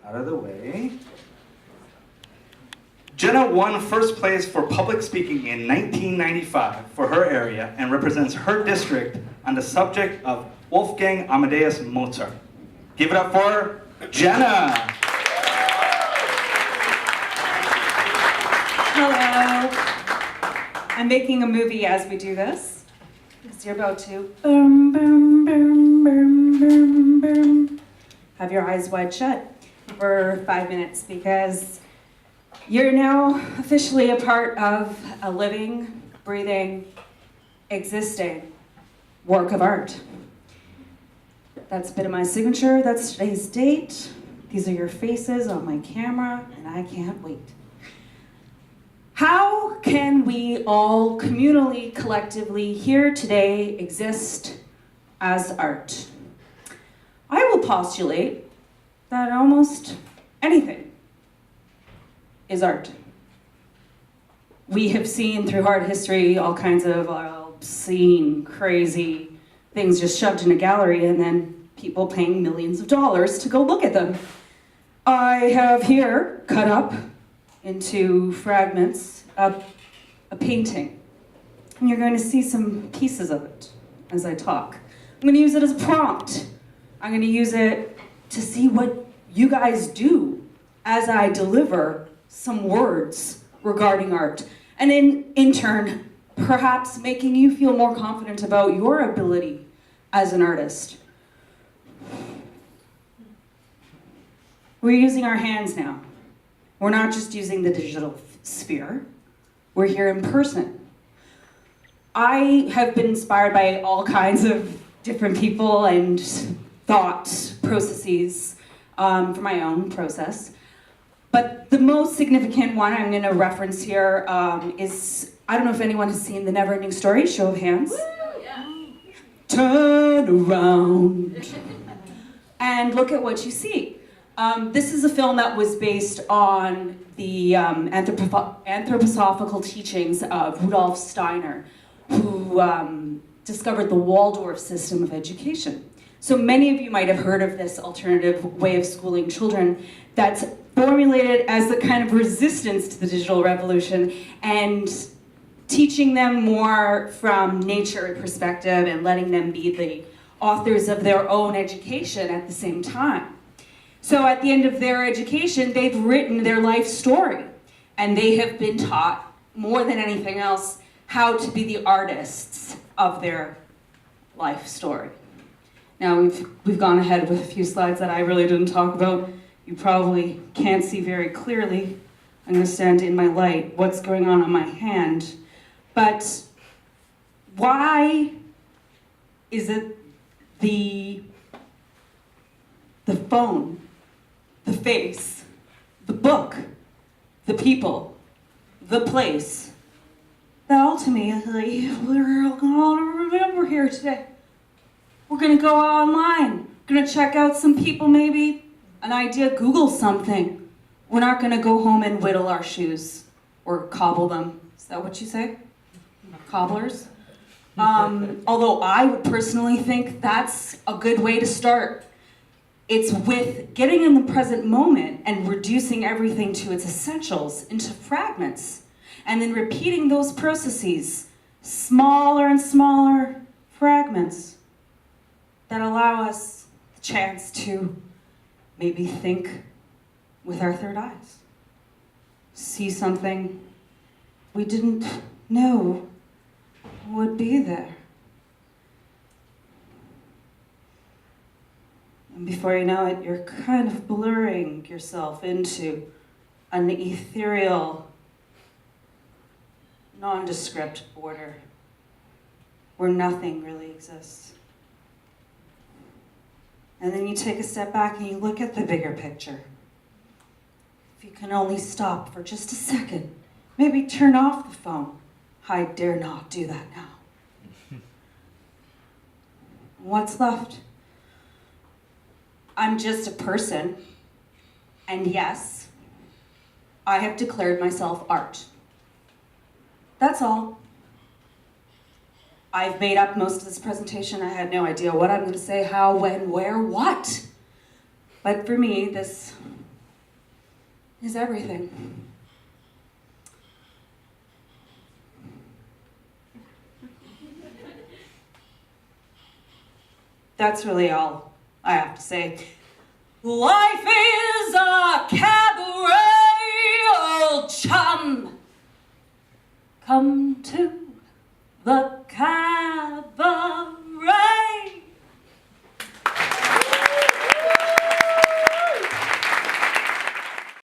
out of the way. Jenna won first place for public speaking in 1995 for her area and represents her district on the subject of Wolfgang Amadeus Mozart. Give it up for Jenna. Hello. I'm making a movie as we do this. Because you're about to boom, boom, boom, boom, boom, boom. Have your eyes wide shut for 5 minutes because you're now officially a part of a living, breathing, existing work of art. That's a bit of my signature. That's today's date. These are your faces on my camera, and I can't wait. How can we all communally, collectively, here today exist as art? I will postulate that almost anything is art. We have seen through art history all kinds of obscene, crazy things just shoved in a gallery and then people paying millions of dollars to go look at them. I have here cut up into fragments of a painting. And you're going to see some pieces of it as I talk. I'm going to use it as a prompt. I'm going to use it to see what you guys do as I deliver some words regarding art. And in turn, perhaps making you feel more confident about your ability as an artist. We're using our hands now. We're not just using the digital sphere. We're here in person. I have been inspired by all kinds of different people and thought processes for my own process. But the most significant one I'm going to reference here is, I don't know if anyone has seen The Never-Ending Story, show of hands. Woo, yeah. Turn around and look at what you see. This is a film that was based on the anthroposophical teachings of Rudolf Steiner, who discovered the Waldorf system of education. So many of you might have heard of this alternative way of schooling children that's formulated as the kind of resistance to the digital revolution and teaching them more from nature perspective and letting them be the authors of their own education at the same time. So at the end of their education, they've written their life story, and they have been taught, more than anything else, how to be the artists of their life story. Now, we've gone ahead with a few slides that I really didn't talk about. You probably can't see very clearly. I'm going to stand in my light, what's going on my hand. But why is it the phone, the face, the book, the people, the place that ultimately we're all going to remember here today? We're going to go online, going to check out some people, maybe an idea, Google something. We're not going to go home and whittle our shoes or cobble them. Is that what you say? Cobblers? Although I would personally think that's a good way to start. It's with getting in the present moment and reducing everything to its essentials into fragments, and then repeating those processes, smaller and smaller fragments that allow us the chance to maybe think with our third eyes, see something we didn't know would be there. And before you know it, you're kind of blurring yourself into an ethereal, nondescript border where nothing really exists. And then you take a step back and you look at the bigger picture. If you can only stop for just a second, maybe turn off the phone. I dare not do that now. What's left? I'm just a person, and yes, I have declared myself art. That's all. I've made up most of this presentation. I had no idea what I'm going to say, how, when, where, what. But for me, this is everything. That's really all I have to say. Life is